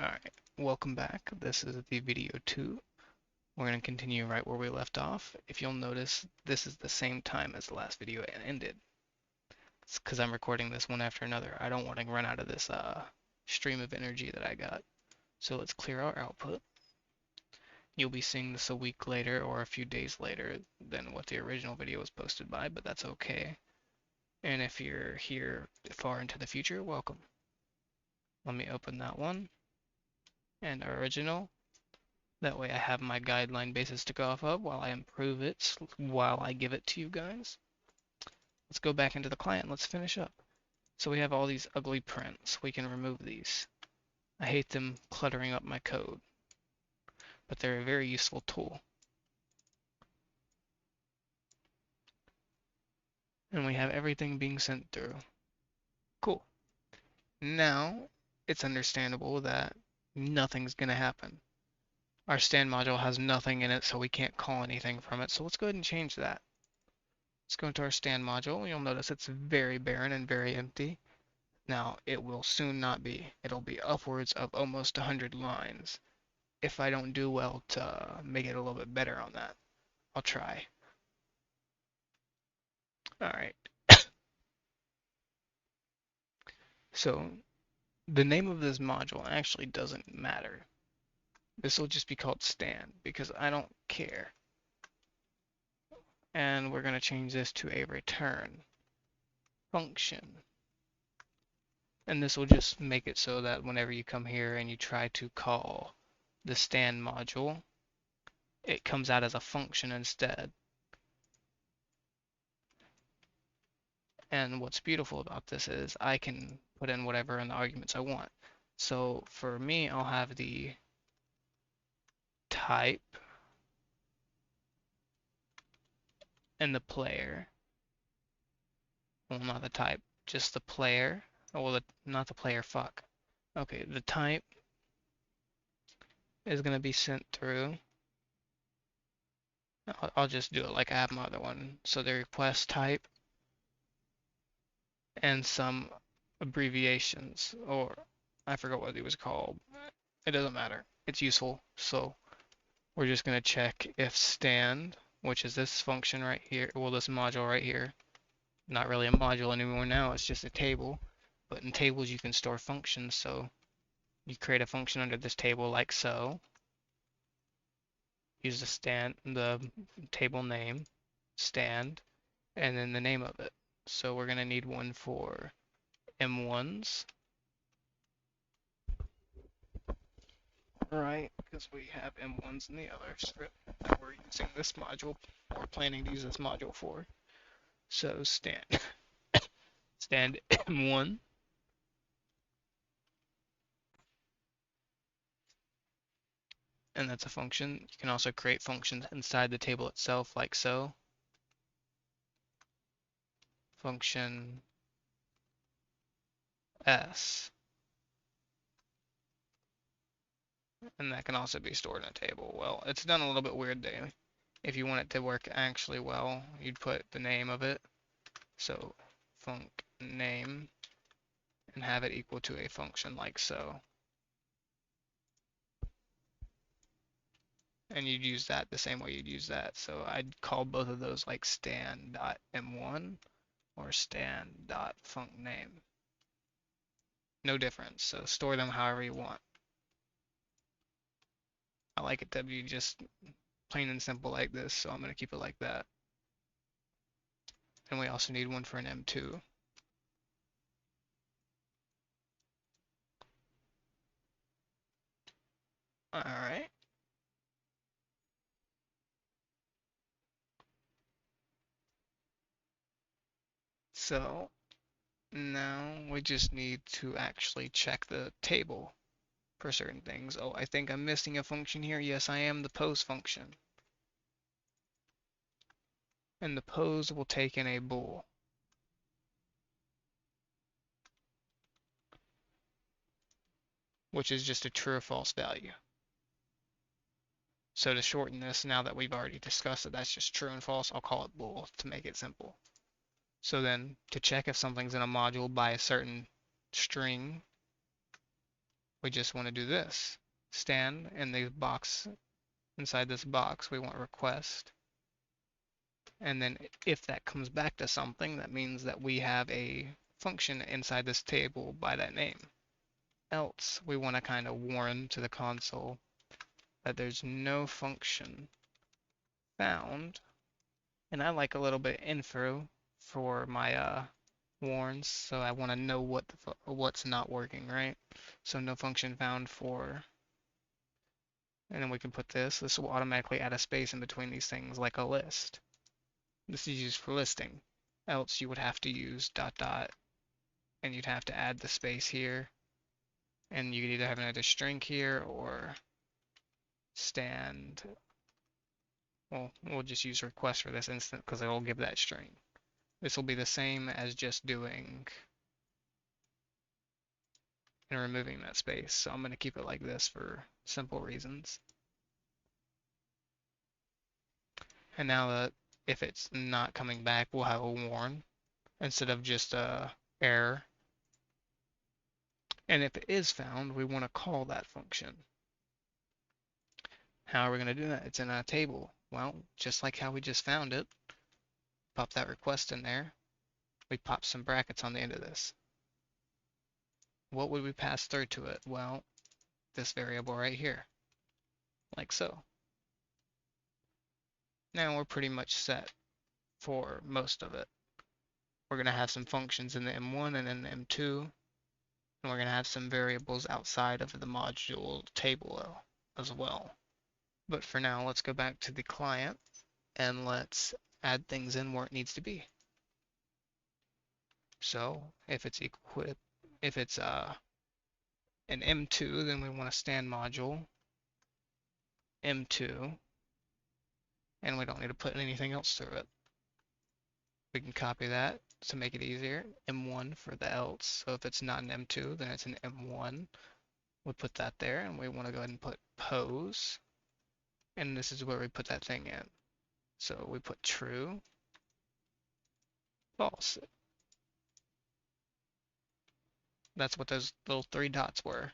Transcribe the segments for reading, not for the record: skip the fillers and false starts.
Alright, welcome back. This is the video 2. We're going to continue right where we left off. If you'll notice, this is the same time as the last video ended. It's because I'm recording this one after another. I don't want to run out of this stream of energy that I got. So let's clear our output. You'll be seeing this a week later or a few days later than what the original video was posted by, but that's okay. And if you're here far into the future, welcome. Let me open that one. And our original. That way I have my guideline basis to go off of while I improve it, while I give it to you guys. Let's go back into the client. Let's finish up. So we have all these ugly prints. We can remove these. I hate them cluttering up my code, but they're a very useful tool. And we have everything being sent through. Cool. Now, it's understandable that nothing's going to happen. Our stand module has nothing in it, so we can't call anything from it. So let's go ahead and change that. Let's go into our stand module. You'll notice it's very barren and very empty. Now, it will soon not be. It'll be upwards of almost 100 lines. If I don't do well to make it a little bit better on that, I'll try. Alright. So, the name of this module actually doesn't matter. This will just be called stand because I don't care. And we're going to change this to a return function. And this will just make it so that whenever you come here and you try to call the stand module, it comes out as a function instead. And what's beautiful about this is I can put in whatever in the arguments I want. So for me, I'll have the type and the player. Well, not the type, just the player. Oh, well, not the player, fuck. Okay, the type is going to be sent through. I'll just do it like I have my other one. So the request type and some abbreviations, or I forgot what it was called. It doesn't matter. It's useful. So we're just going to check if stand, which is this function right here, well, this module right here, not really a module anymore now, it's just a table. But in tables you can store functions, so you create a function under this table like so. Use the table name, stand, and then the name of it. So we're going to need one for M1s. Right, because we have M1s in the other script that we're using this module, or planning to use this module for. So stand M1. And that's a function. You can also create functions inside the table itself like so. Function S. And that can also be stored in a table. Well, it's done a little bit weird there. If you want it to work actually well, you'd put the name of it. So func name and have it equal to a function like so. And you'd use that the same way you'd use that. So I'd call both of those like stand.m1 or stand.funcName. No difference. So store them however you want. I like it to be just plain and simple like this, so I'm going to keep it like that. And we also need one for an M2. Alright. So now we just need to actually check the table for certain things. Oh, I think I'm missing a function here. Yes, I am, the pose function. And the pose will take in a bool. Which is just a true or false value. So to shorten this, now that we've already discussed that that's just true and false, I'll call it bool to make it simple. So then to check if something's in a module by a certain string, we just want to do this. Stand in the box, inside this box, we want request. And then if that comes back to something, that means that we have a function inside this table by that name. Else, we want to kind of warn to the console that there's no function found. And I like a little bit of info for my warns, so I want to know what's not working, right? So no function found for, and then we can put this. This will automatically add a space in between these things like a list. This is used for listing. Else you would have to use dot dot, and you'd have to add the space here, and you could either have another string here or stand. Well, we'll just use request for this instance because it'll give that string. This will be the same as just doing and removing that space. So I'm going to keep it like this for simple reasons. And now that if it's not coming back, we'll have a warn instead of just a error. And if it is found, we want to call that function. How are we going to do that? It's in a table. Well, just like how we just found it, pop that request in there. We pop some brackets on the end of this. What would we pass through to it? Well, this variable right here, like so. Now we're pretty much set for most of it. We're going to have some functions in the M1 and in the M2, and we're going to have some variables outside of the module table as well. But for now, let's go back to the client and let's add things in where it needs to be. So if it's an M2, then we want a stand module M2, and we don't need to put anything else through it. We can copy that to make it easier. M1 for the else. So if it's not an M2, then it's an M1. We'll put that there, and we want to go ahead and put pose. And this is where we put that thing in. So we put true, false. That's what those little three dots were.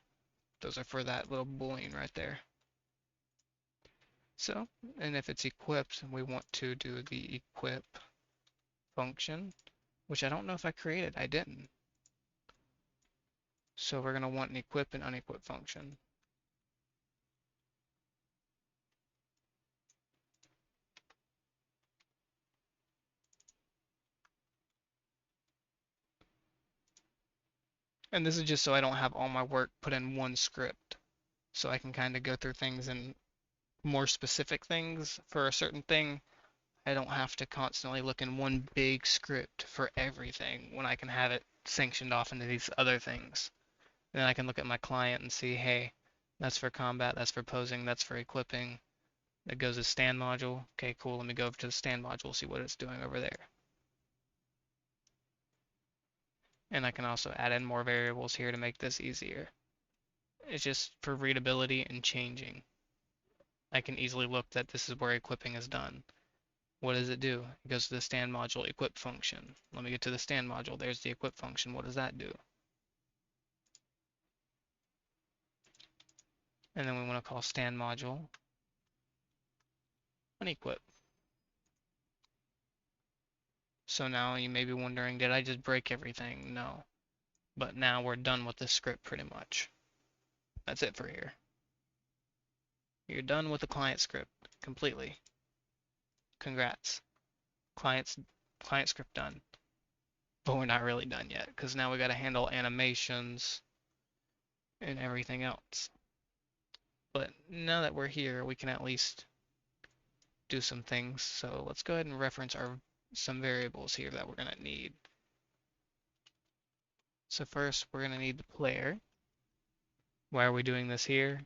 Those are for that little boolean right there. So, and if it's equipped, we want to do the equip function, which I don't know if I created. I didn't. So we're going to want an equip and unequip function. And this is just so I don't have all my work put in one script. So I can kind of go through things and more specific things for a certain thing. I don't have to constantly look in one big script for everything when I can have it sanctioned off into these other things. Then I can look at my client and see, hey, that's for combat, that's for posing, that's for equipping. That goes as stand module. Okay, cool. Let me go over to the stand module, see what it's doing over there. And I can also add in more variables here to make this easier. It's just for readability and changing. I can easily look that this is where equipping is done. What does it do? It goes to the stand module equip function. Let me get to the stand module. There's the equip function. What does that do? And then we want to call stand module unequip. So now you may be wondering, did I just break everything? No. But now we're done with this script pretty much. That's it for here. You're done with the client script completely. Congrats. Client script done. But we're not really done yet because now we got to handle animations and everything else. But now that we're here, we can at least do some things. So let's go ahead and reference some variables here that we're going to need. So first, we're going to need the player. Why are we doing this here?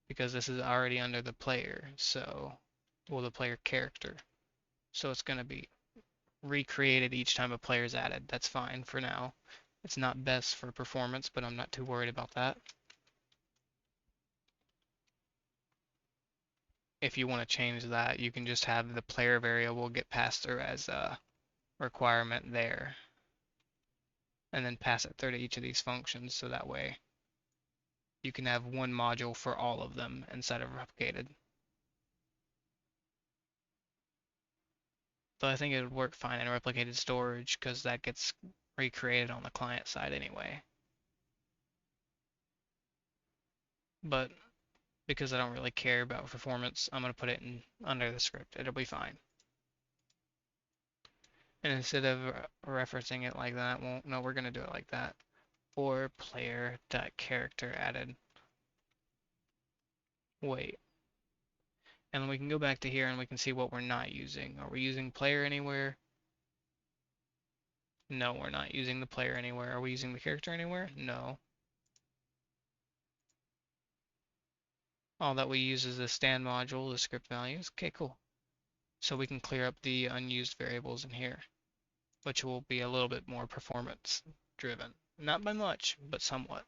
Because this is already under the player, well, the player character. So it's going to be recreated each time a player is added. That's fine for now. It's not best for performance, but I'm not too worried about that. If you want to change that, you can just have the player variable get passed through as a requirement there, and then pass it through to each of these functions, so that way you can have one module for all of them instead of replicated. But I think it would work fine in replicated storage because that gets recreated on the client side anyway. But because I don't really care about performance, I'm going to put it in under the script. It'll be fine. And instead of referencing it like that, well, no, we're going to do it like that. Or player.character added. Wait. And then we can go back to here and we can see what we're not using. Are we using player anywhere? No, we're not using the player anywhere. Are we using the character anywhere? No. All that we use is the stand module, the script values. Okay, cool. So we can clear up the unused variables in here, which will be a little bit more performance driven. Not by much, but somewhat.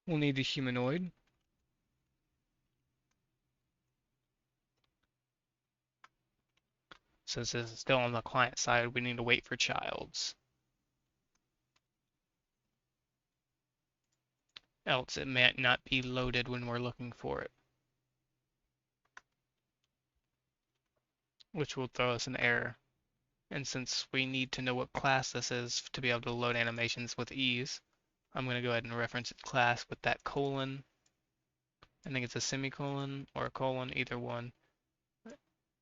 We'll need the humanoid. Since this is still on the client side, we need to wait for child's. Else it might not be loaded when we're looking for it, which will throw us an error. And since we need to know what class this is to be able to load animations with ease, I'm going to go ahead and reference its class with that colon. I think it's a semicolon or a colon, either one.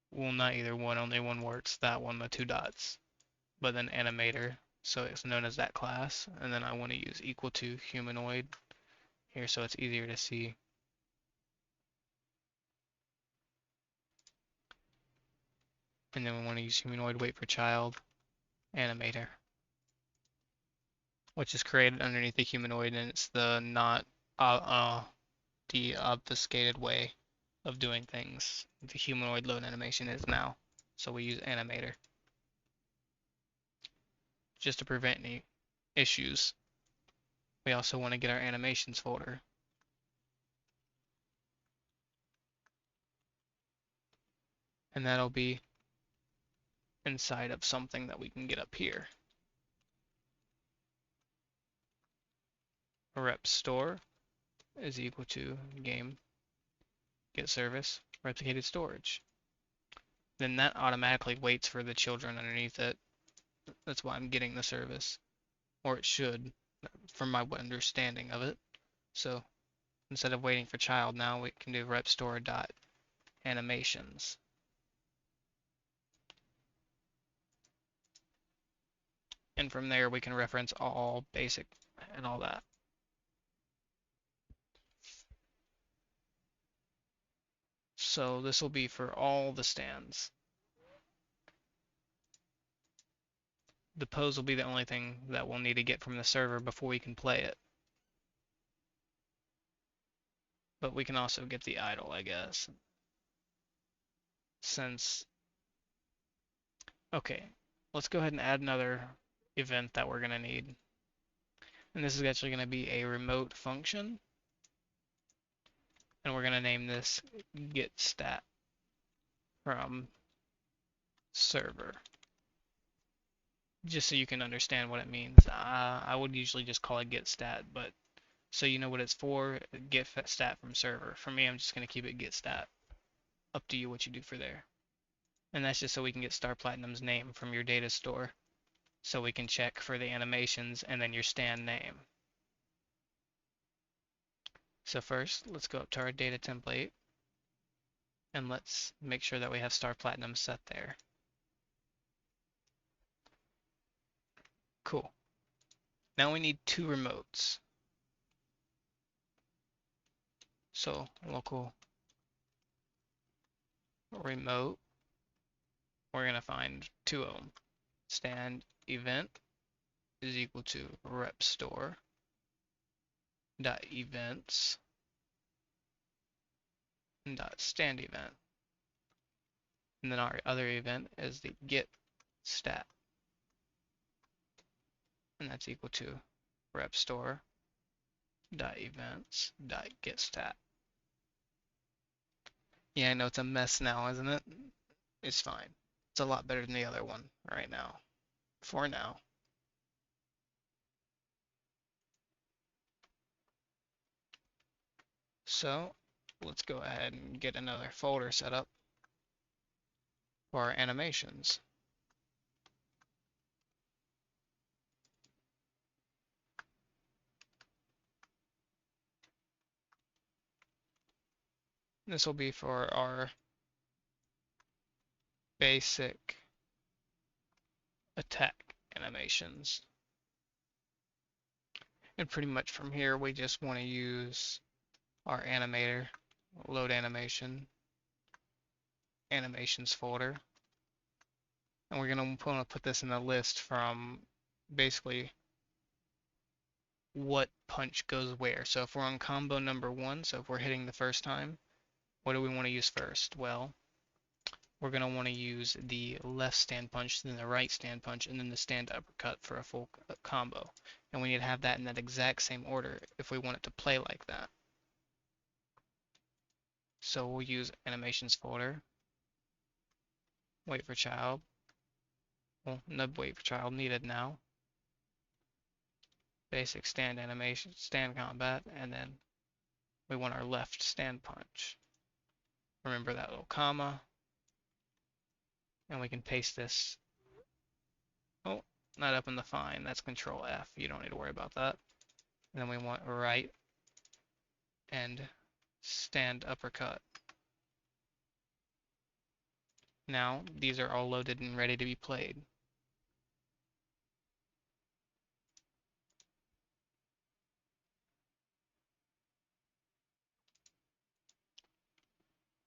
Well, not either one, only one works. That one, the two dots. But then animator, so it's known as that class. And then I want to use equal to humanoid here so it's easier to see. And then we want to use humanoid wait for child animator, which is created underneath the humanoid, and it's the not the obfuscated way of doing things. The humanoid load animation is now, so we use animator just to prevent any issues. We also want to get our animations folder. And that'll be inside of something that we can get up here. Rep store is equal to game get service replicated storage. Then that automatically waits for the children underneath it. That's why I'm getting the service, or it should, from my understanding of it. So instead of waiting for child, now we can do rep store dot animations. And from there we can reference all basic and all that. So this will be for all the stands. The pose will be the only thing that we'll need to get from the server before we can play it. But we can also get the idle, I guess. Okay, let's go ahead and add another event that we're going to need. And this is actually going to be a remote function. And we're going to name this getStat from server. Just so you can understand what it means. I would usually just call it getStat, but so you know what it's for, getStat from server. For me, I'm just going to keep it getStat. Up to you what you do for there. And that's just so we can get Star Platinum's name from your data store. So we can check for the animations and then your stand name. So first, let's go up to our data template. And let's make sure that we have Star Platinum set there. Cool. Now we need two remotes. So local remote, we're going to find two of them. Stand event is equal to rep store dot events dot stand event. And then our other event is the get stat. And that's equal to rep store dot events dot get stat. Yeah, I know it's a mess now, isn't it? It's fine. It's a lot better than the other one right now. For now. So let's go ahead and get another folder set up for our animations. This will be for our basic attack animations. And pretty much from here, we just want to use our animator, load animation, animations folder. And we're going to put this in the list from basically what punch goes where. So if we're on combo number 1, so if we're hitting the first time, what do we want to use first? Well, we're going to want to use the left stand punch, then the right stand punch, and then the stand uppercut for a full combo. And we need to have that in that exact same order if we want it to play like that. So we'll use animations folder, wait for child. Well, no wait for child needed now. Basic stand animation, stand combat, and then we want our left stand punch. Remember that little comma, and we can paste this. Oh, not up in the fine, that's Control F. You don't need to worry about that. And then we want right and stand uppercut. Now, these are all loaded and ready to be played.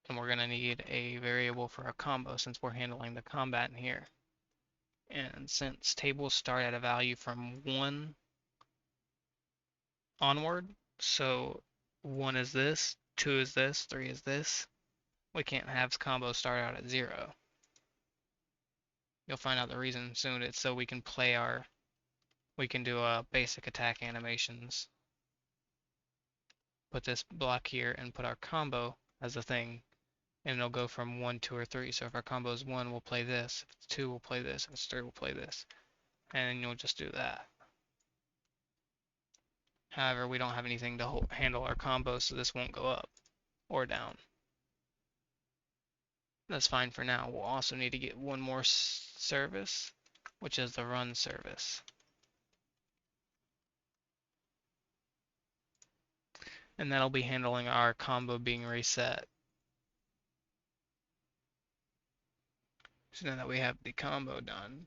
And we're going to need a variable for a combo since we're handling the combat in here. And since tables start at a value from 1 onward, so 1 is this, 2 is this, 3 is this, we can't have combos start out at 0. You'll find out the reason soon. It's so we can do basic attack animations. Put this block here and put our combo as a thing, and it'll go from 1, 2, or 3. So if our combo is 1, we'll play this. If it's 2, we'll play this. If it's 3, we'll play this. And you'll just do that. However, we don't have anything to handle our combos, so this won't go up or down. That's fine for now. We'll also need to get one more service, which is the run service. And that'll be handling our combo being reset. So now that we have the combo done,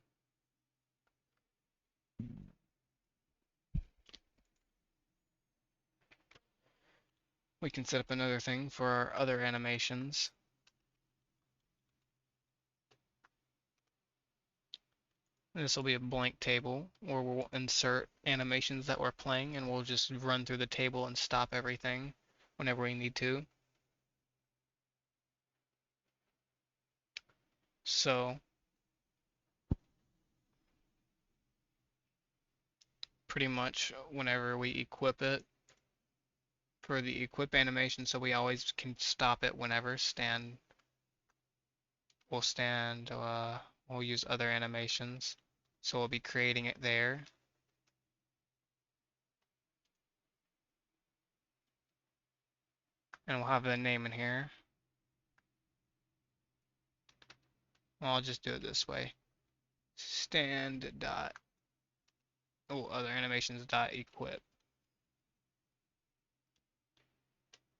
we can set up another thing for our other animations. This will be a blank table where we'll insert animations that we're playing, and we'll just run through the table and stop everything whenever we need to. So pretty much whenever we equip it, for the equip animation, so we always can stop it whenever we'll use other animations. So we'll be creating it there. And we'll have the name in here. Well, I'll just do it this way. Stand dot, other animations dot equip.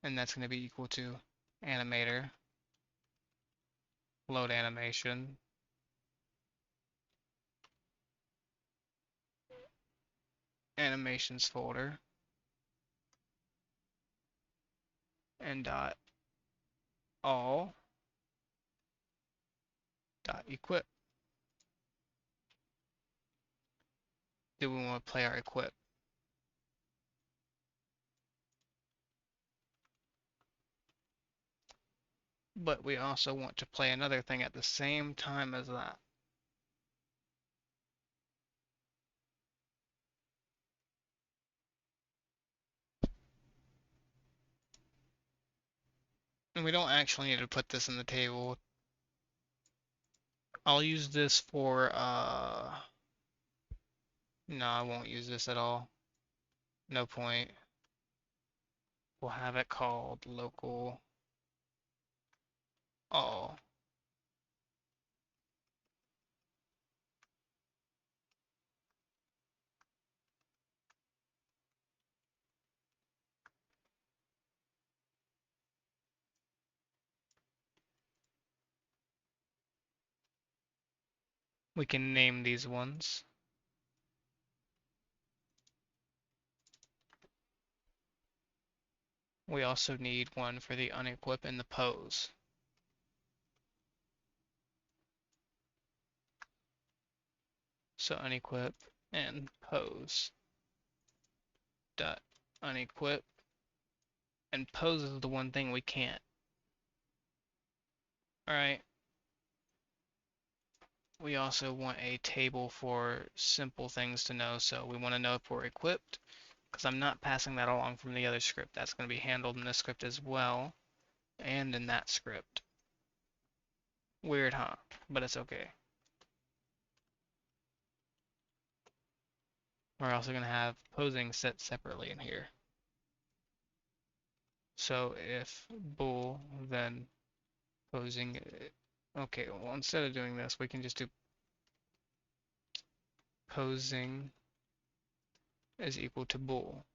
And that's going to be equal to animator, load animation, animations folder, and dot all dot equip. Do we want to play our equip? But we also want to play another thing at the same time as that. And we don't actually need to put this in the table. I'll use this for, no, I won't use this at all. No point. we'll have it called local all. We can name these ones. We also need one for the unequip and the pose. So unequip and pose dot unequip, and pose is the one thing we can't. Alright. We also want a table for simple things to know. So we want to know if we're equipped, because I'm not passing that along from the other script. That's going to be handled in this script as well, and in that script. Weird, huh? But it's okay. We're also going to have posing set separately in here. So if bool, then posing. Okay, well, instead of doing this, we can just do posing is equal to bool.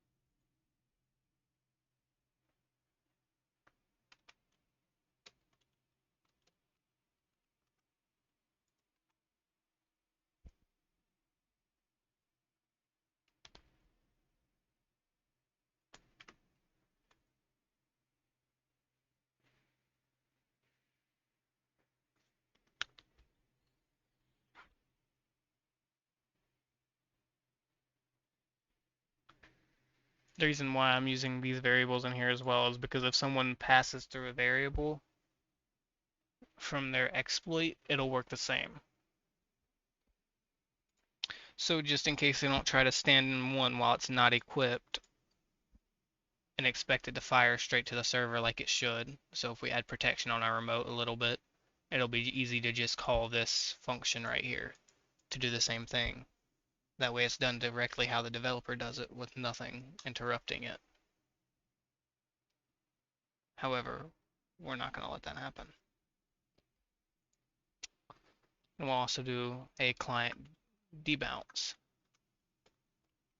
The reason why I'm using these variables in here as well is because if someone passes through a variable from their exploit, it'll work the same. So just in case they don't try to stand in one while it's not equipped and expect it to fire straight to the server like it should. So if we add protection on our remote a little bit, it'll be easy to just call this function right here to do the same thing. That way it's done directly how the developer does it with nothing interrupting it. However, we're not going to let that happen. And we'll also do a client debounce,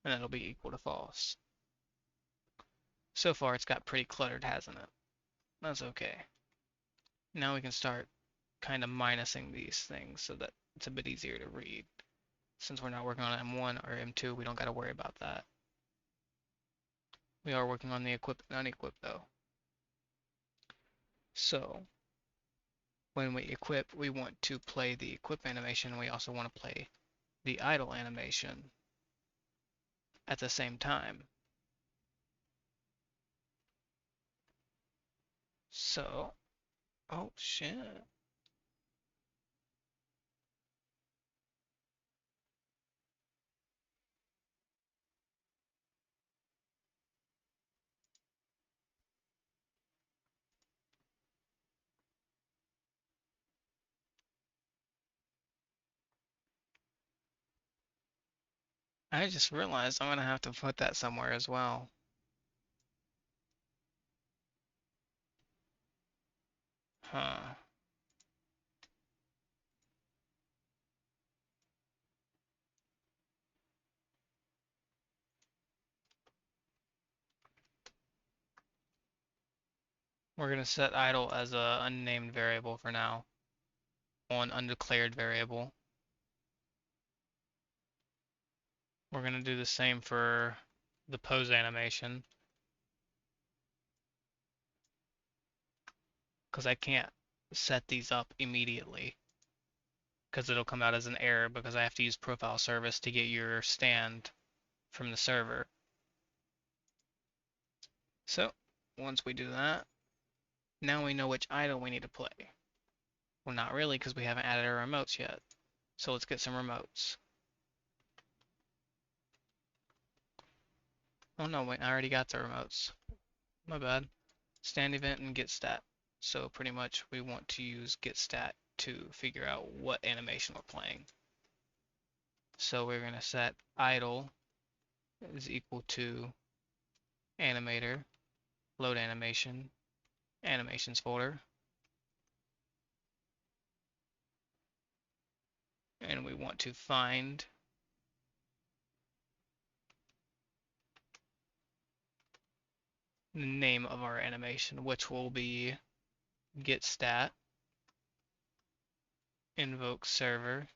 and that'll be equal to false. So far it's got pretty cluttered, hasn't it? That's okay. Now we can start kind of minusing these things so that it's a bit easier to read. Since we're not working on M1 or M2, we don't got to worry about that. We are working on the equip and unequip though. So when we equip, we want to play the equip animation. We also want to play the idle animation at the same time. So, oh shit. I just realized I'm gonna have to put that somewhere as well. Huh. We're gonna set idle as a unnamed variable for now, on undeclared variable. We're gonna do the same for the pose animation, because I can't set these up immediately, because it'll come out as an error because I have to use profile service to get your stand from the server. So once we do that, now we know which idle we need to play. Well, not really, because we haven't added our remotes yet. So let's get some remotes. Oh no, wait, I already got the remotes. My bad. Stand event and get stat. So pretty much we want to use get stat to figure out what animation we're playing. So we're going to set idle is equal to animator load animation, animations folder, and we want to find the name of our animation, which will be getStat, invoke server,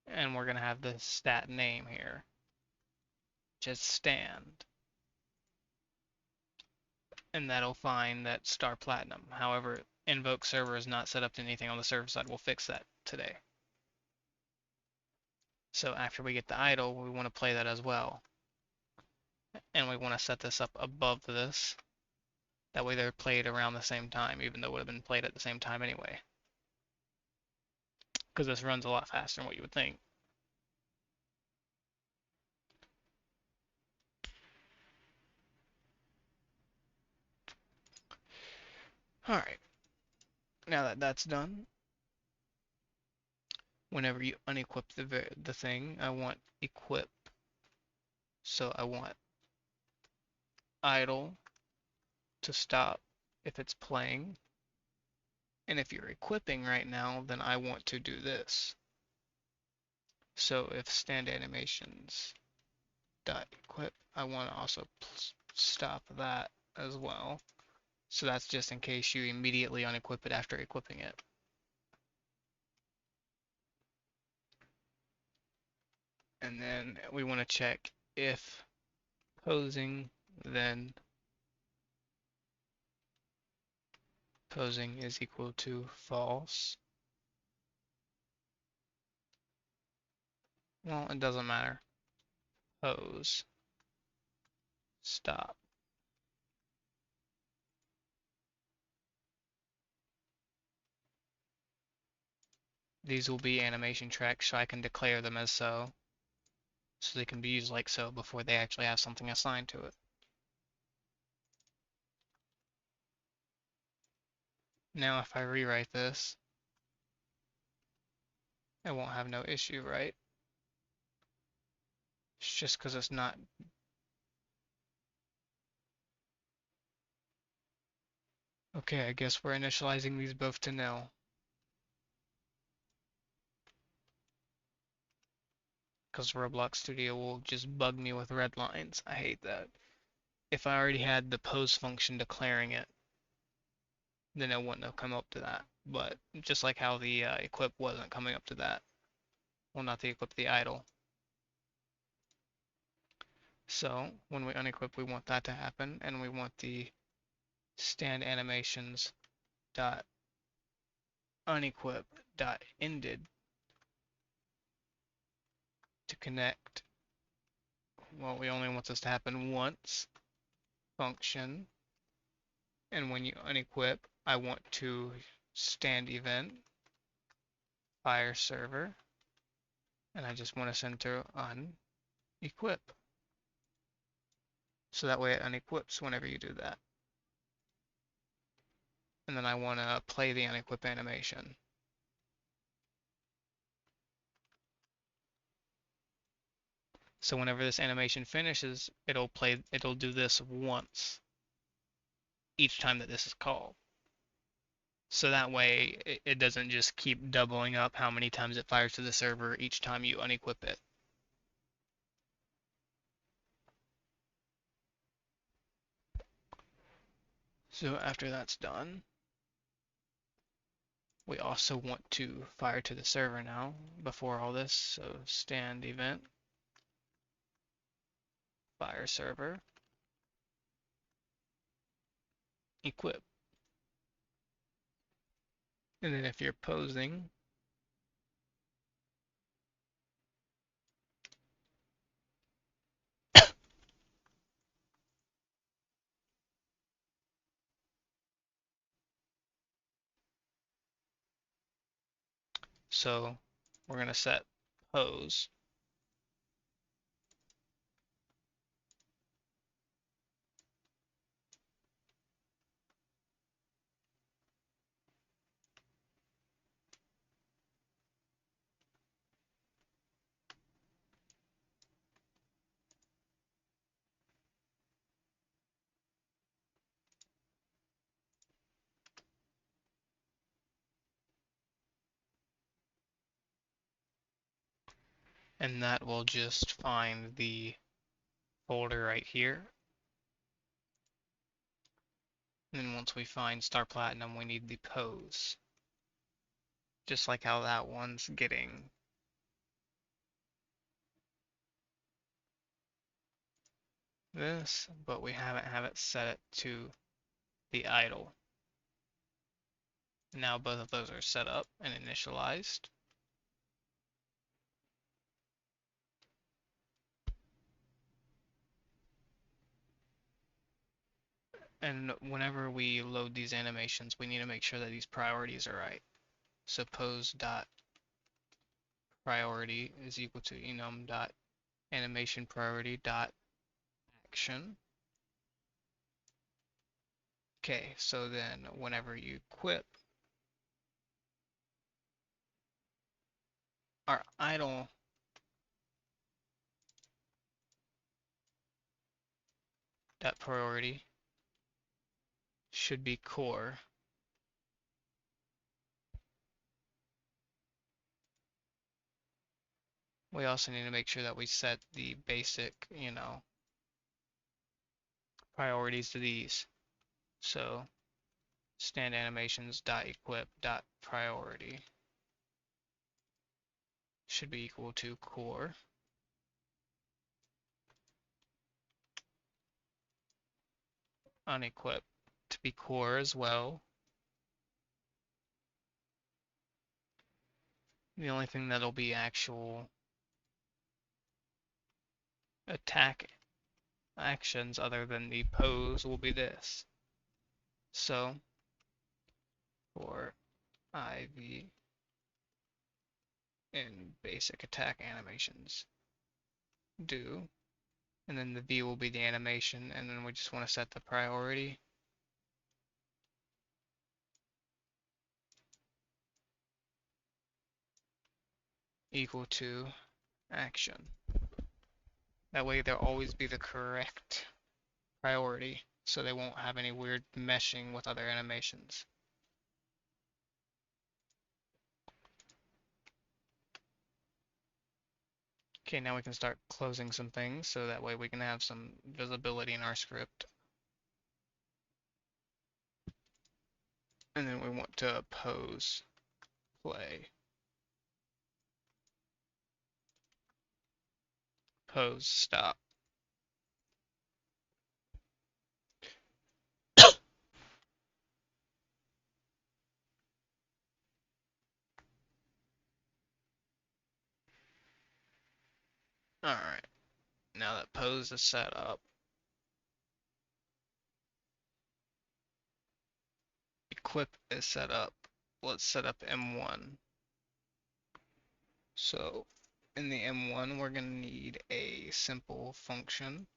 and we're going to have the stat name here, just stand, and that'll find that star platinum. However, invoke server is not set up to anything on the server side. We'll fix that today. So after we get the idle, we want to play that as well. And we want to set this up above this. That way they're played around the same time, even though it would have been played at the same time anyway. Because this runs a lot faster than what you would think. Alright, now that that's done, whenever you unequip the thing, I want equip. So I want idle to stop if it's playing. And if you're equipping right now, then I want to do this. So if stand animations dot equip, I want to also stop that as well. So that's just in case you immediately unequip it after equipping it. And then we want to check if posing, then posing is equal to false. Well, it doesn't matter. Pose. Stop. These will be animation tracks, so I can declare them as so. So they can be used like so before they actually have something assigned to it. Now if I rewrite this, I won't have no issue, right? It's just because it's not. Okay, I guess we're initializing these both to nil. Because Roblox Studio will just bug me with red lines. I hate that. If I already had the pose function declaring it, then it wouldn't have come up to that. But just like how the equip wasn't coming up to that. Well, not the equip, the idle. So when we unequip, we want that to happen, and we want the stand animations dot unequip dot ended to connect. Well, we only want this to happen once. Function, and when you unequip, I want to stand event fire server, and I just want to center unequip. So that way it unequips whenever you do that. And then I want to play the unequip animation. So whenever this animation finishes, it'll do this once each time that this is called. So that way it doesn't just keep doubling up how many times it fires to the server each time you unequip it. So after that's done, we also want to fire to the server now before all this. So stand event fire server equip. And then if you're posing, so we're going to set pose and that will just find the folder right here. And then once we find Star Platinum, we need the pose. Just like how that one's getting this, but we haven't have it set it to the idle. Now both of those are set up and initialized. And whenever we load these animations, we need to make sure that these priorities are right. So pose dot priority is equal to enum dot animation priority dot action. Okay, so then whenever you equip our idle dot priority should be core. We also need to make sure that we set the basic, priorities to these. So stand animations dot equip dot priority should be equal to core. Unequip to be core as well. The only thing that'll be actual attack actions other than the pose will be this. So for IV in basic attack animations do, and then the V will be the animation, and then we just want to set the priority equal to action. That way they'll always be the correct priority, so they won't have any weird meshing with other animations. Okay, now we can start closing some things so that way we can have some visibility in our script. And then we want to pose play. Pose stop. Alright, now that pose is set up, equip is set up, let's set up M1. So in the M1 we're going to need a simple function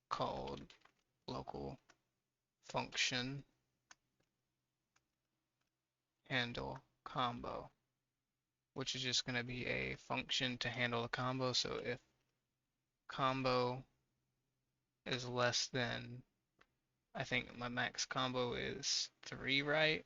called local function handle combo, which is just going to be a function to handle the combo. So if combo is less than, I think my max combo is 3, right?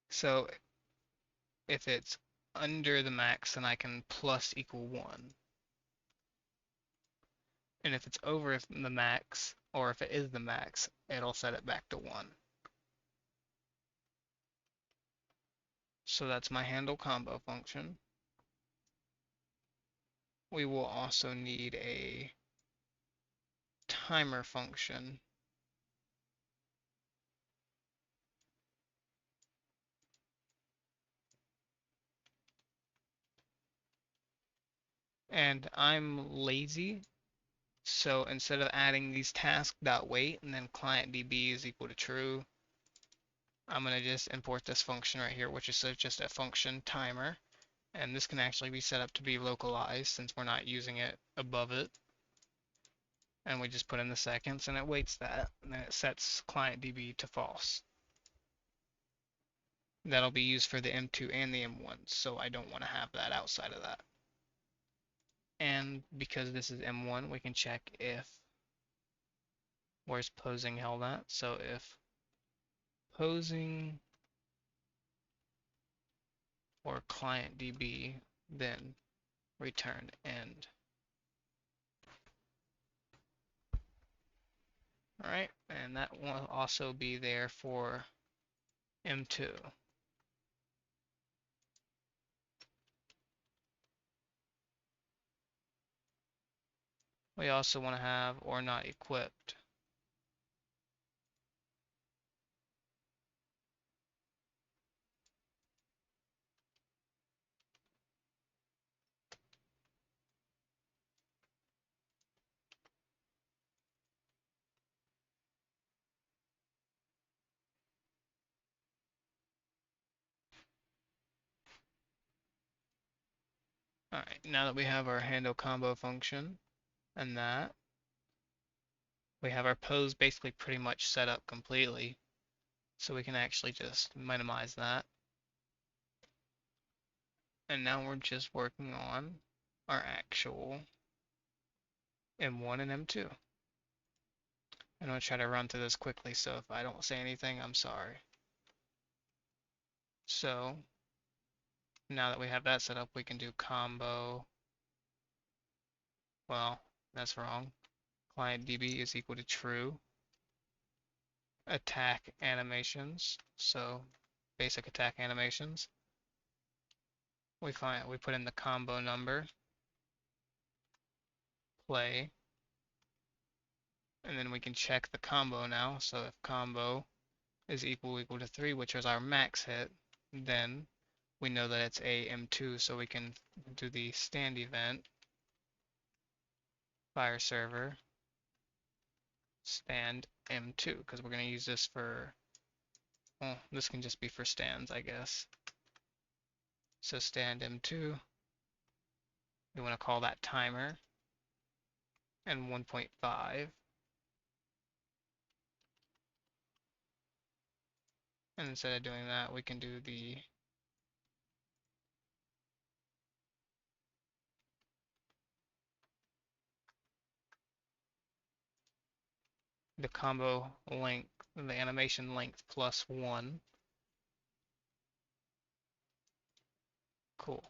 So if it's under the max, then I can plus equal 1. And if it's over the max, or if it is the max, it'll set it back to 1. So that's my handle combo function. We will also need a timer function. And I'm lazy, so instead of adding these task.wait and then client.db is equal to true, I'm going to just import this function right here, which is just a function timer. And this can actually be set up to be localized since we're not using it above it. And we just put in the seconds and it waits that, and then it sets client.db to false. That'll be used for the M2 and the M1, so I don't want to have that outside of that. And And because this is M1, we can check if where's posing held at. So if posing or client DB, then return end. All right, and that will also be there for M2. We also want to have or not equipped. All right, now that we have our handle combo function and that, we have our pose basically pretty much set up completely. So we can actually just minimize that. And now we're just working on our actual M1 and M2. I'm going to try to run through this quickly, so if I don't say anything, I'm sorry. So now that we have that set up, we can do combo. Well, that's wrong. Client DB is equal to true. Attack animations. So basic attack animations. We put in the combo number, play, and then we can check the combo now. So if combo is equal to 3, which is our max hit, then we know that it's a M2, so we can do the stand event, fire server, stand M2, because we're going to use this for, well, this can just be for stands, I guess. So stand M2, we want to call that timer, and 1.5. And instead of doing that, we can do the combo length, the animation length plus 1. Cool.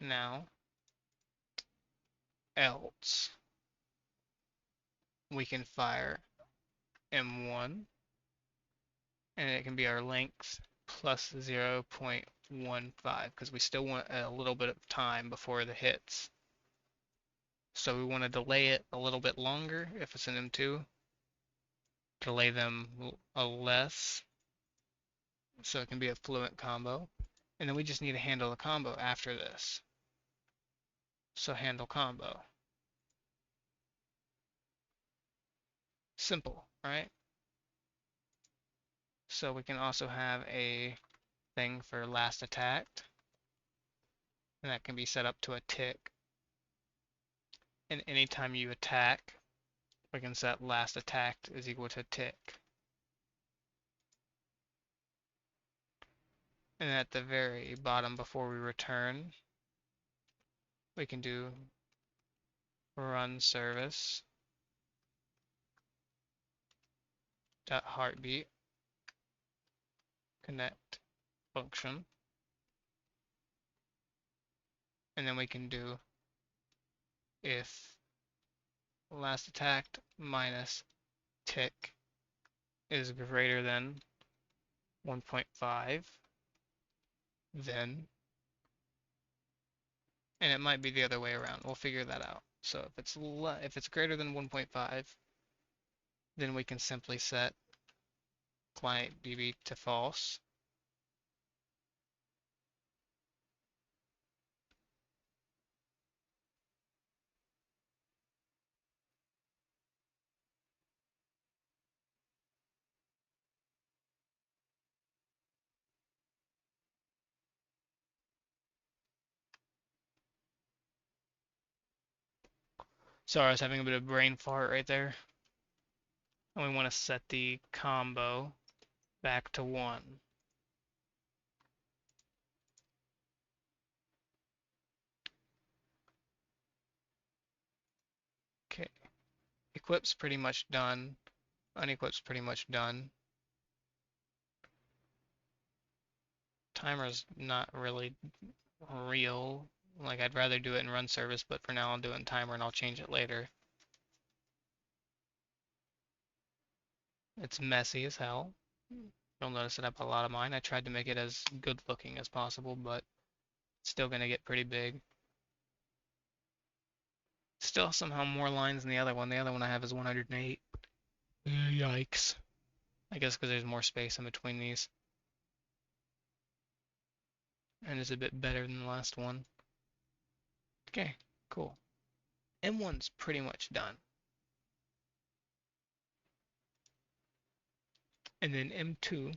Now, else, we can fire M1, and it can be our length plus 0.15, because we still want a little bit of time before the hits. So we want to delay it a little bit longer if it's an M2, delay them a less, so it can be a fluent combo. And then we just need to handle the combo after this. So handle combo. Simple, right? So we can also have a thing for last attacked, and that can be set up to a tick. And anytime you attack, we can set last attacked is equal to tick. And at the very bottom before we return, we can do run service dot heartbeat connect function, and then we can do if last attacked minus tick is greater than 1.5, then, and it might be the other way around. We'll figure that out. So if it's greater than 1.5, then we can simply set client DB to false. Sorry, I was having a bit of brain fart right there. And we want to set the combo back to 1. Equip's pretty much done. Unequip's pretty much done. Timer's not really real. Like, I'd rather do it in run service, but for now I'll do it in timer and I'll change it later. It's messy as hell. You'll notice that I put a lot of mine. I tried to make it as good looking as possible, but it's still gonna get pretty big. Still somehow more lines than the other one. The other one I have is 108. Yikes. I guess because there's more space in between these. And it's a bit better than the last one. Okay, cool. M1's pretty much done. And then M2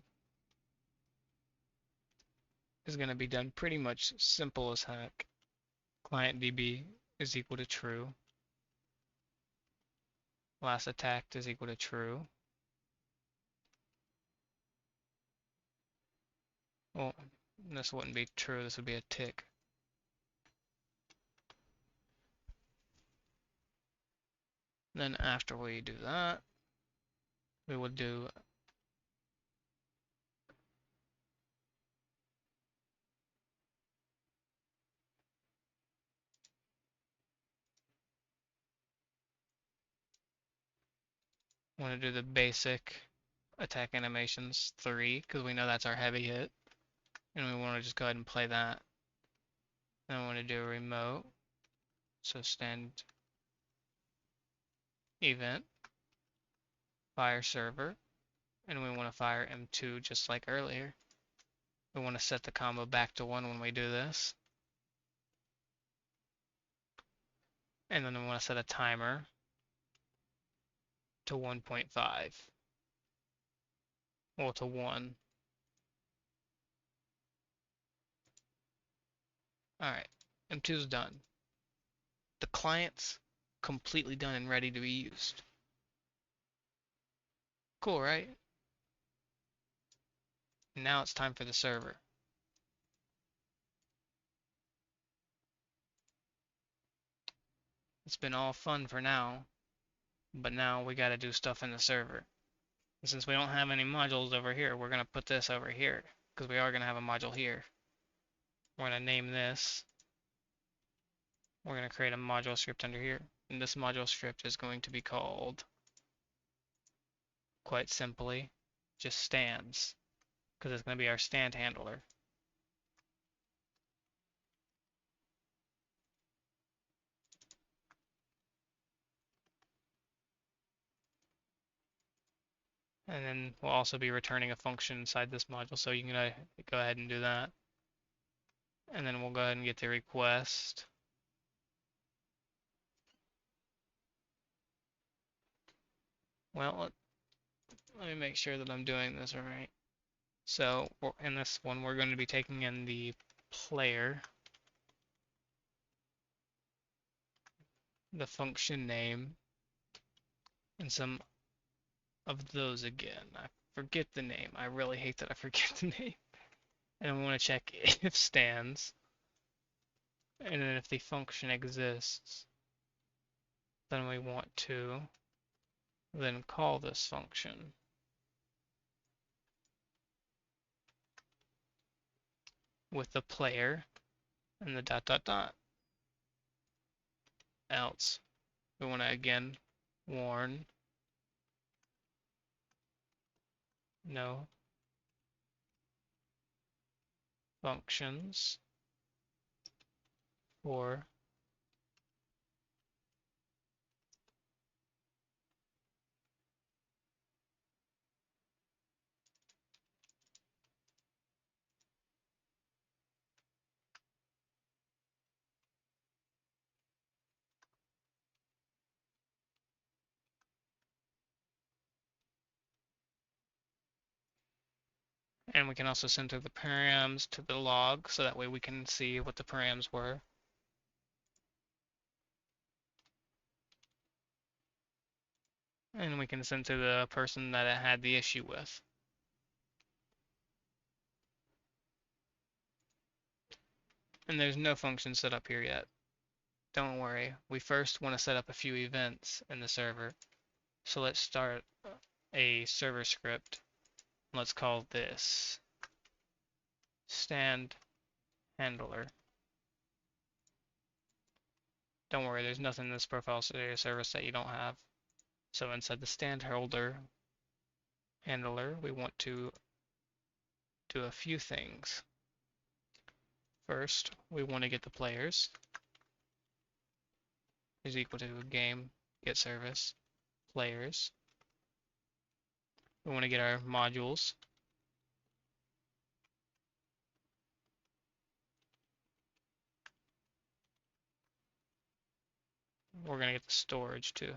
is going to be done pretty much simple as heck. Client DB is equal to true. Last attacked is equal to true. Well, this wouldn't be true, this would be a tick. Then after we do that, we would do want to do the basic attack animations 3 because we know that's our heavy hit, and we want to just go ahead and play that. Then we want to do a remote, so stand event, fire server, and we want to fire M2 just like earlier. We want to set the combo back to 1 when we do this. And then we want to set a timer to 1.5. Well, to 1. Alright, M2's done. The client's completely done and ready to be used. Cool, right? Now it's time for the server. It's been all fun for now, but now we gotta do stuff in the server. And since we don't have any modules over here, we're gonna put this over here, because we are gonna have a module here. We're gonna name this. We're gonna create a module script under here. And this module script is going to be called, quite simply, just stands, because it's going to be our stand handler. And then we'll also be returning a function inside this module, so you can go ahead and do that. And then we'll go ahead and get the request. Well, let me make sure that I'm doing this right. So in this one, we're going to be taking in the player, the function name, and some of those again. I forget the name. I really hate that I forget the name. And we want to check if stands. And then if the function exists, then we want to then call this function. With the player and the dot dot dot. Else, we want to again warn no functions for and we can also send through the params to the log so that way we can see what the params were. And we can send to the person that it had the issue with. And there's no function set up here yet. Don't worry, we first want to set up a few events in the server. So let's start a server script. Let's call this stand handler. Don't worry, there's nothing in this profile service that you don't have. So inside the stand handler, we want to do a few things. First, we want to get the players is equal to game get service players. We want to get our modules. We're going to get the storage too.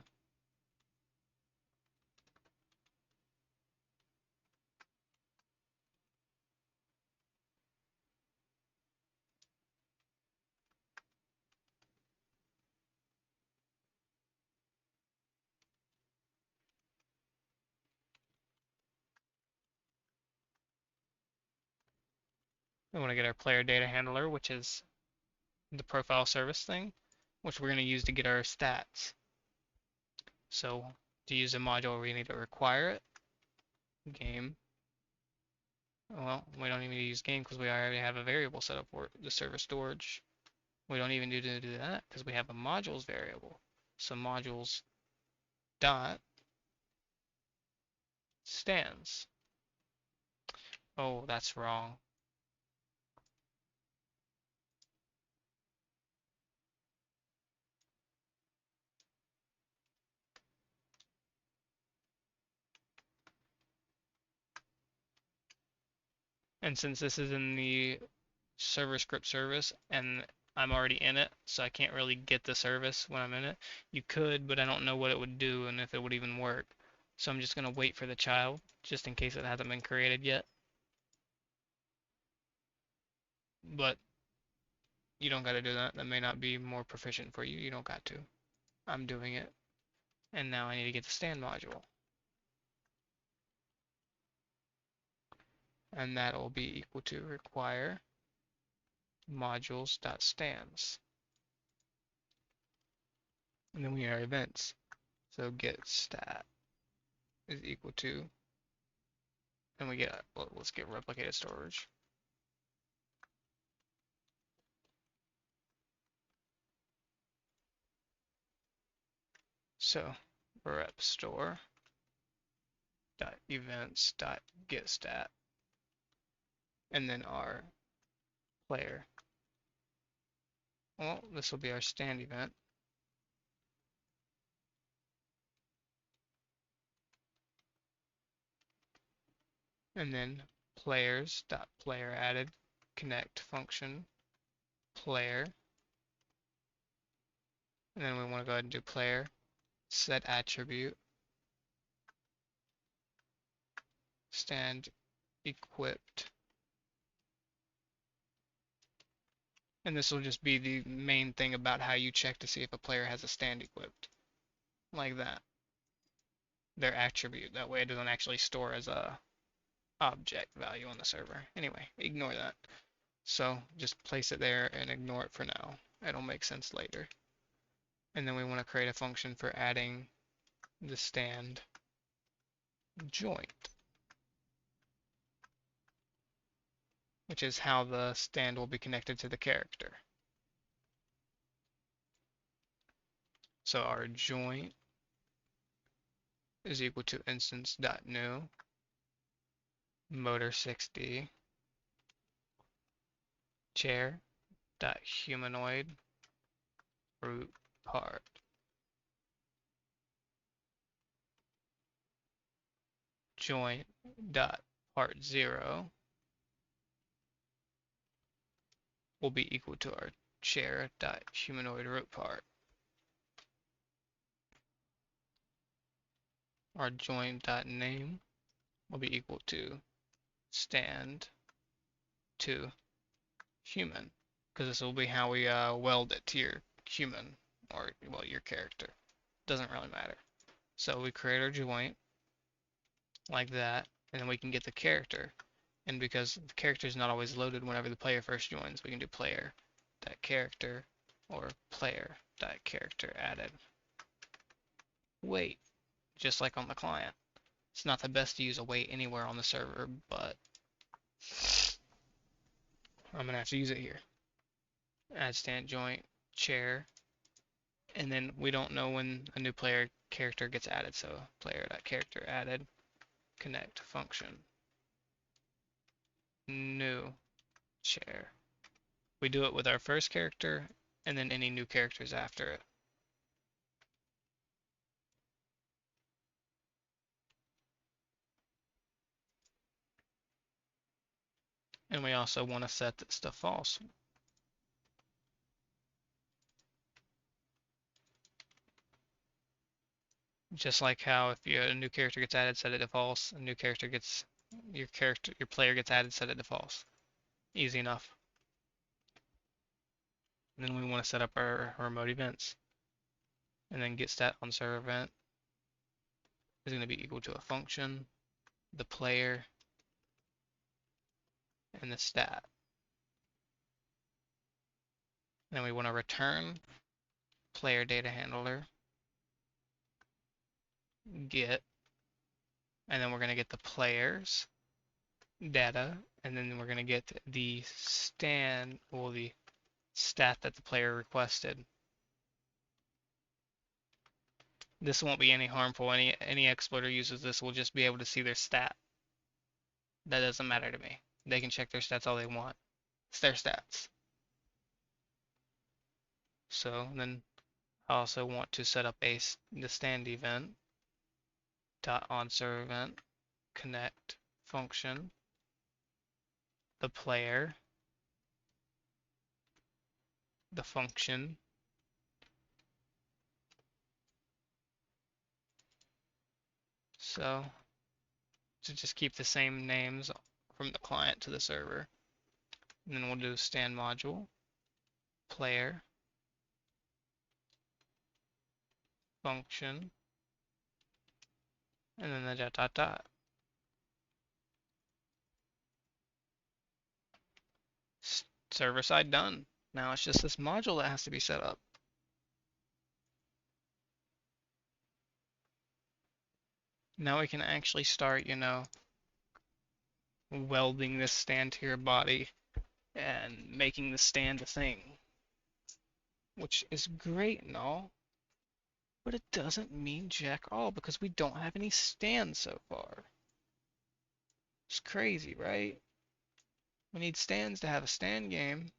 We want to get our player data handler, which is the profile service thing, which we're going to use to get our stats. So to use a module, we need to require it. Game. Well, we don't even use game because we already have a variable set up for the server storage. We don't even need to do that because we have a modules variable. So modules dot stands. Oh, that's wrong. And since this is in the server script service and I'm already in it, so I can't really get the service when I'm in it. You could, but I don't know what it would do and if it would even work. So I'm just going to wait for the child, just in case it hasn't been created yet. But you don't got to do that. That may not be more proficient for you. You don't got to. I'm doing it. And now I need to get the stand module. And that will be equal to require modules.stands. And then we have events. So get stat is equal to, and we get, well, let's get replicated storage. So rep store dot events dot get stat, and then our player. Well, this will be our stand event. And then players dot player added connect function player. And then we want to go ahead and do player set attribute stand equipped. And this will just be the main thing about how you check to see if a player has a stand equipped. Like that. Their attribute. That way it doesn't actually store as a object value on the server. Anyway, ignore that. So just place it there and ignore it for now. It'll make sense later. And then we want to create a function for adding the stand joint, which is how the stand will be connected to the character. So our joint is equal to instance.new motor6d chair.humanoid root part. Joint.part0 will be equal to our chair.humanoid root part. Our joint.name will be equal to stand to human, because this will be how we weld it to your human, or well, your character. Doesn't really matter. So we create our joint like that, and then we can get the character. And because the character is not always loaded whenever the player first joins, we can do player.character or player.character added. Wait, just like on the client. It's not the best to use await anywhere on the server, but I'm gonna have to use it here. Add stand joint chair, and then we don't know when a new player character gets added, so player.character added connect function new chair. We do it with our first character and then any new characters after it. And we also want to set this to false. Just like how if a new character gets added, set it to false. A new character gets your player gets added, set it to false. Easy enough. And then we want to set up our remote events. And then get stat on server event is going to be equal to a function, the player, and the stat. And then we want to return player data handler get, and then we're going to get the players data, and then we're going to get the stat that the player requested. This won't be any harmful. Any exploiter uses this will just be able to see their stat. That doesn't matter to me. They can check their stats all they want. It's their stats. So then I also want to set up the stand event dot on server event connect function the player the function so to just keep the same names from the client to the server. And then we'll do stand module player function and then the dot dot dot. Server side done. Now it's just this module that has to be set up. Now we can actually start, welding this stand to your body and making the stand a thing, which is great and all, but it doesn't mean jack all because we don't have any stands so far. It's crazy, right? We need stands to have a stand game.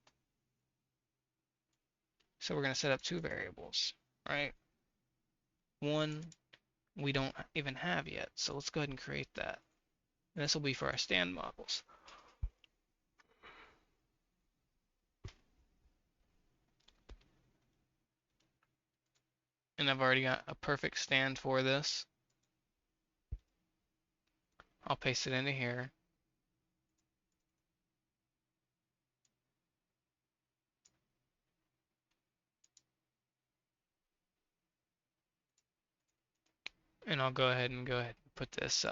So we're going to set up two variables, right? One we don't even have yet, so let's go ahead and create that. And this will be for our stand models. And I've already got a perfect stand for this. I'll paste it into here. And I'll go ahead and put this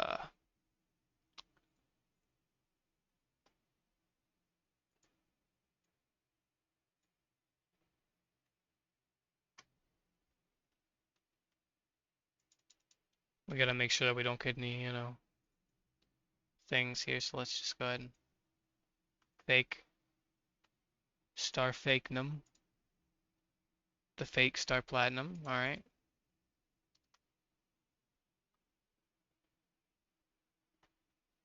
we gotta make sure that we don't get any, things here. So let's just go ahead and fake star fake them. The fake star platinum, alright.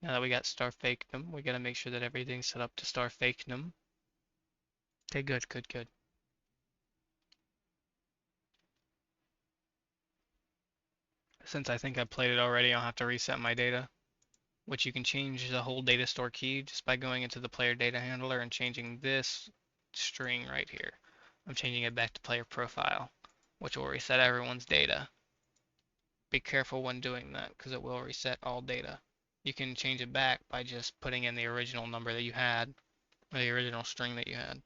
Now that we got star fake them, we gotta make sure that everything's set up to star fake them. Okay, good, good, good. Since I think I played it already, I'll have to reset my data, which you can change the whole data store key just by going into the player data handler and changing this string right here. I'm changing it back to player profile, which will reset everyone's data. Be careful when doing that because it will reset all data. You can change it back by just putting in the original number that you had, or the original string that you had.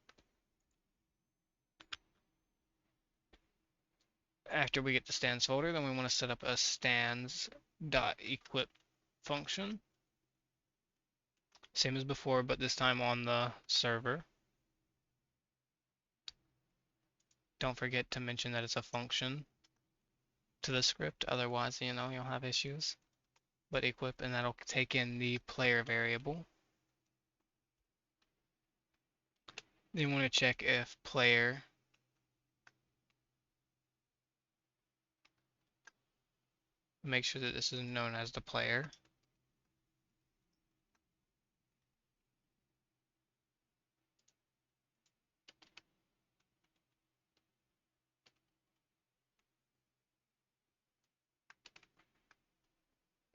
After we get the stands folder, then we want to set up a stands.equip function. Same as before, but this time on the server. Don't forget to mention that it's a function. to the script, otherwise, you'll have issues. But equip, and that'll take in the player variable. Then you want to check if player make sure that this is known as the player.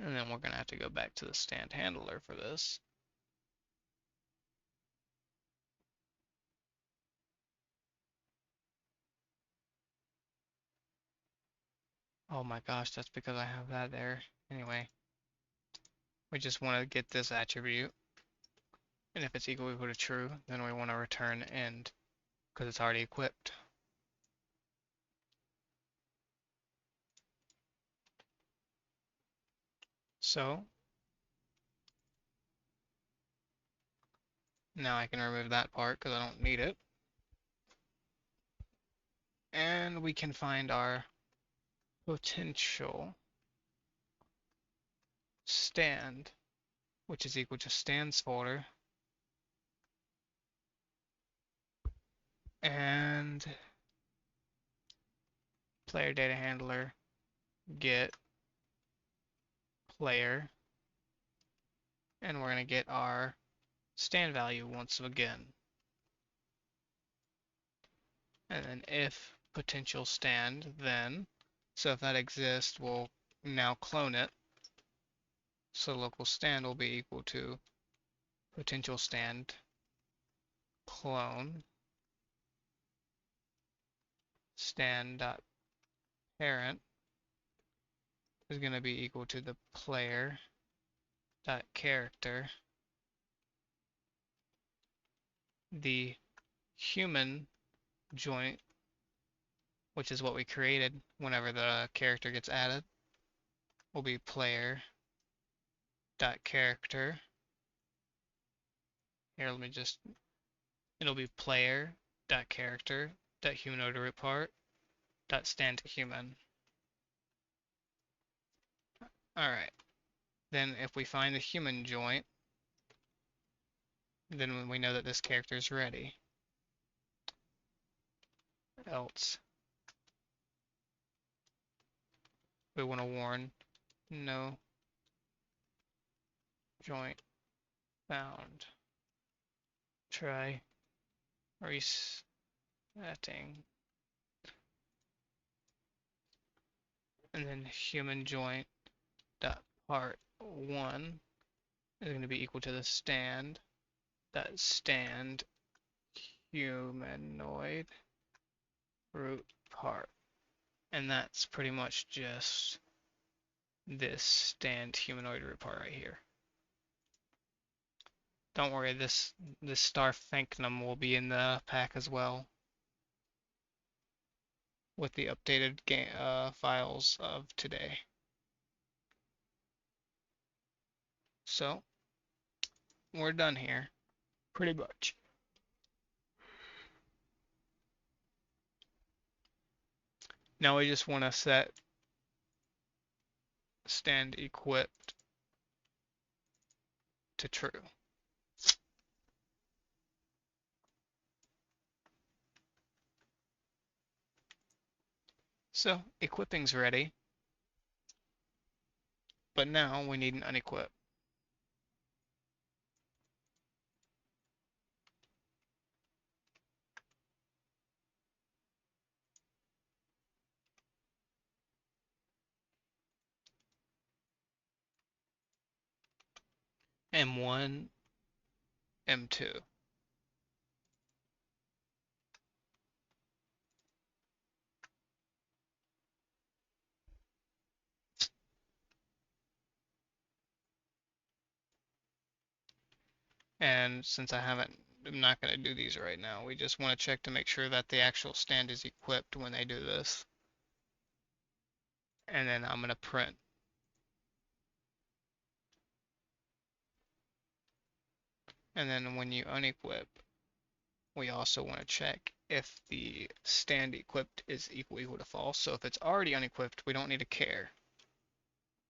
And then we're going to have to go back to the stand handler for this. Oh my gosh, that's because I have that there. Anyway, we just want to get this attribute. And if it's equal to true, then we want to return end because it's already equipped. So now I can remove that part because I don't need it. And we can find our potential stand, which is equal to stands folder. And player data handler get player. And we're going to get our stand value once again. And then if potential stand, then, so if that exists, we'll now clone it. So local stand will be equal to potential stand clone stand.parent is going to be equal to the player.character, the human joint, which is what we created whenever the character gets added, will be player.character. Here, let me just, it'll be player.character.humanoid root part.stand_human. Alright, then if we find the human joint, then we know that this character is ready. Else, we want to warn no joint found. Try resetting. And then human joint dot part 1 is going to be equal to the stand dot stand humanoid root part. And that's pretty much just this stand humanoid root part right here. Don't worry, this star Phantom will be in the pack as well with the updated files of today. So we're done here, pretty much. Now we just want to set stand equipped to true. So equipping's ready, but now we need an unequip. M1, M2. And since I'm not going to do these right now, we just want to check to make sure that the actual stand is equipped when they do this. And then I'm going to print. And then when you unequip, we also want to check if the stand equipped is equal to false. So if it's already unequipped, we don't need to care.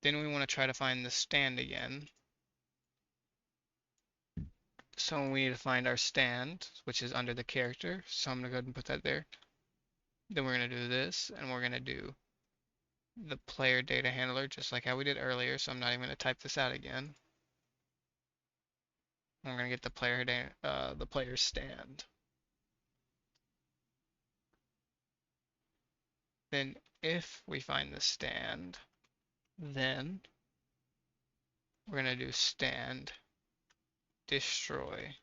Then we want to try to find the stand again. So we need to find our stand, which is under the character. So I'm going to go ahead and put that there. Then we're going to do this, and we're going to do the player data handler, just like how we did earlier. So I'm not even going to type this out again. We're going to get the player stand. Then if we find the stand, then we're going to do stand destroy.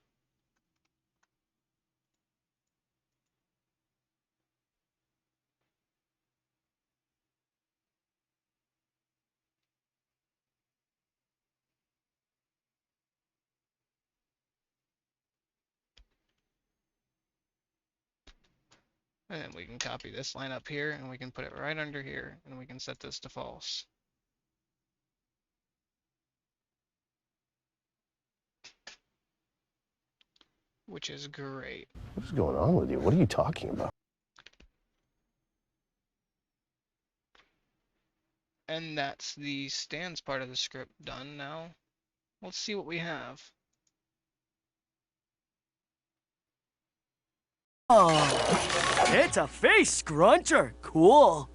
And then we can copy this line up here and we can put it right under here and we can set this to false. Which is great. What is going on with you? What are you talking about? And that's the stands part of the script done now. Let's see what we have. Oh, it's a face scruncher. Cool.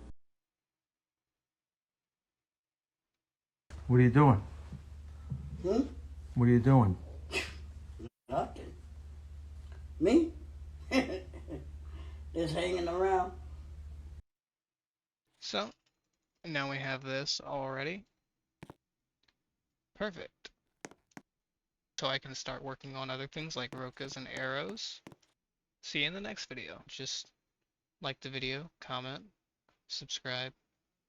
What are you doing? Hmm? What are you doing? Nothing. Me? Just hanging around. So now we have this already. Perfect. So I can start working on other things like rokas and arrows. See you in the next video. Just like the video, comment, subscribe.